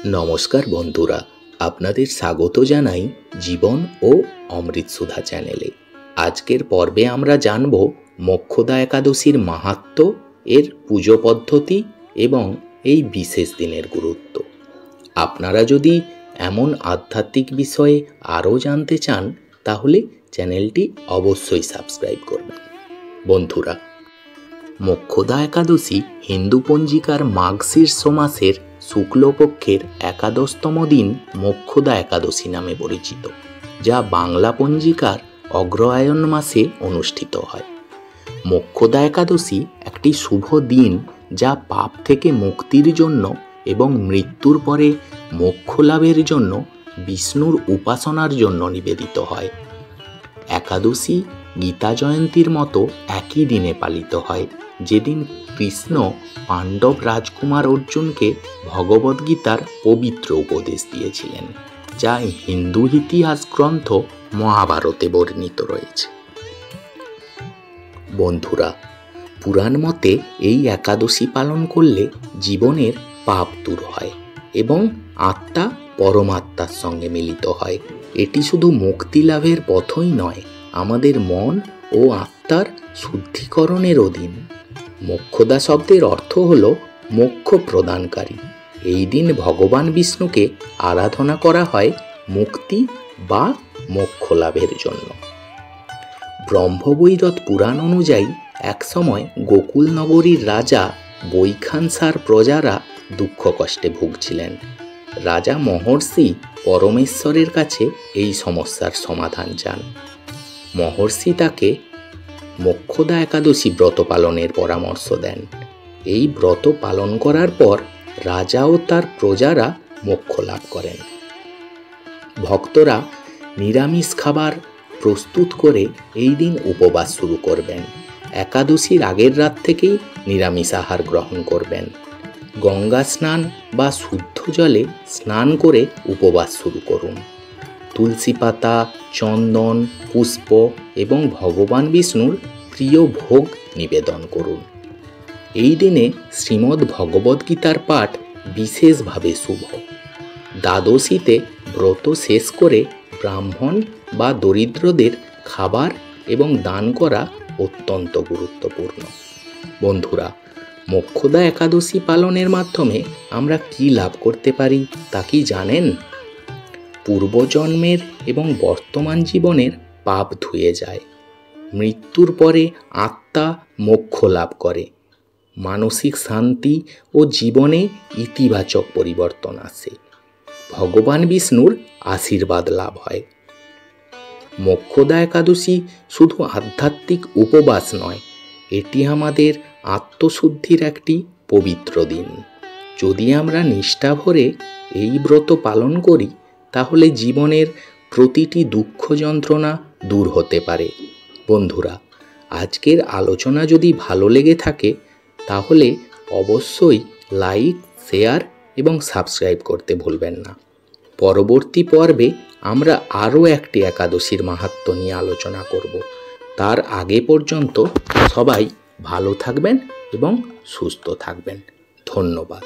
নমস্কার বন্ধুরা, আপনাদের স্বাগত জানাই জীবন ও অমৃত সুধা চ্যানেলে। আজকের পর্বে আমরা জানব মোক্ষদা একাদশীর মাহাত্ম্য, এর পুজো পদ্ধতি এবং এই বিশেষ দিনের গুরুত্ব। আপনারা যদি এমন আধ্যাত্মিক বিষয়ে আরও জানতে চান তাহলে চ্যানেলটি অবশ্যই সাবস্ক্রাইব করবেন। বন্ধুরা, মোক্ষদা একাদশী হিন্দু পঞ্জিকার মাঘশীর্ষ মাসের শুক্লপক্ষের একাদশতম দিন মোক্ষদা একাদশী নামে পরিচিত, যা বাংলা পঞ্জিকার অগ্রহায়ণ মাসে অনুষ্ঠিত হয়। মোক্ষদা একাদশী একটি শুভ দিন যা পাপ থেকে মুক্তির জন্য এবং মৃত্যুর পরে মোক্ষ লাভের জন্য বিষ্ণুর উপাসনার জন্য নিবেদিত হয়। একাদশী গীতা জয়ন্তীর মতো একই দিনে পালিত হয়, যেদিন কৃষ্ণ পাণ্ডব রাজকুমার অর্জুনকে ভগবদ্গীতার পবিত্র উপদেশ দিয়েছিলেন, যা হিন্দু ইতিহাস গ্রন্থ মহাভারতে বর্ণিত রয়েছে। বন্ধুরা, পুরাণ মতে এই একাদশী পালন করলে জীবনের পাপ দূর হয় এবং আত্মা পরমাত্মার সঙ্গে মিলিত হয়। এটি শুধু মুক্তি লাভের পথই নয়, আমাদের মন ও আত্মার শুদ্ধিকরণেরও দিন। মোক্ষদা শব্দের অর্থ হল মোক্ষ প্রদানকারী। এই দিন ভগবান বিষ্ণুকে আরাধনা করা হয় মুক্তি বা মোক্ষ লাভের জন্য। ব্রহ্মবৈবর্ত পুরাণ অনুযায়ী একসময় গোকুল নগরীর রাজা বৈখানসার প্রজারা দুঃখ কষ্টে ভুগছিলেন। রাজা মহর্ষি পরমেশ্বরের কাছে এই সমস্যার সমাধান চান। মহর্ষি তাকে মোক্ষদা একাদশী ব্রত পালনের পরামর্শ দেন। এই ব্রত পালন করার পর রাজা ও তার প্রজারা মোক্ষ লাভ করেন। ভক্তরা নিরামিষ খাবার প্রস্তুত করে এই দিন উপবাস শুরু করবেন। একাদশীর আগের রাত থেকেই নিরামিষ আহার গ্রহণ করবেন। গঙ্গা স্নান বা শুদ্ধ জলে স্নান করে উপবাস শুরু করুন। তুলসী পাতা, চন্দন, পুষ্প এবং ভগবান বিষ্ণুর প্রিয় ভোগ নিবেদন করুন। এই দিনে শ্রীমদ্ ভগবদ্গীতার পাঠ বিশেষভাবে শুভ। দ্বাদশীতে ব্রত শেষ করে ব্রাহ্মণ বা দরিদ্রদের খাবার এবং দান করা অত্যন্ত গুরুত্বপূর্ণ। বন্ধুরা, মোক্ষদা একাদশী পালনের মাধ্যমে আমরা কি লাভ করতে পারি তা কি জানেন? পূর্বজন্মের এবং বর্তমান জীবনের পাপ ধুয়ে যায়। মৃত্যুর পরে আত্মা মোক্ষ লাভ করে। মানসিক শান্তি ও জীবনে ইতিবাচক পরিবর্তন আসে। ভগবান বিষ্ণুর আশীর্বাদ লাভ হয়। মোক্ষদা একাদশী শুধু আধ্যাত্মিক উপবাস নয়, এটি আমাদের আত্মশুদ্ধির একটি পবিত্র দিন। যদি আমরা নিষ্ঠা ভরে এই ব্রত পালন করি তাহলে জীবনের প্রতিটি দুঃখ যন্ত্রণা দূর হতে পারে। বন্ধুরা, আজকের আলোচনা যদি ভালো লেগে থাকে তাহলে অবশ্যই লাইক, শেয়ার এবং সাবস্ক্রাইব করতে ভুলবেন না। পরবর্তী পর্বে আমরা আরও একটি একাদশীর মাহাত্ম্য নিয়ে আলোচনা করব। তার আগে পর্যন্ত সবাই ভালো থাকবেন এবং সুস্থ থাকবেন। ধন্যবাদ।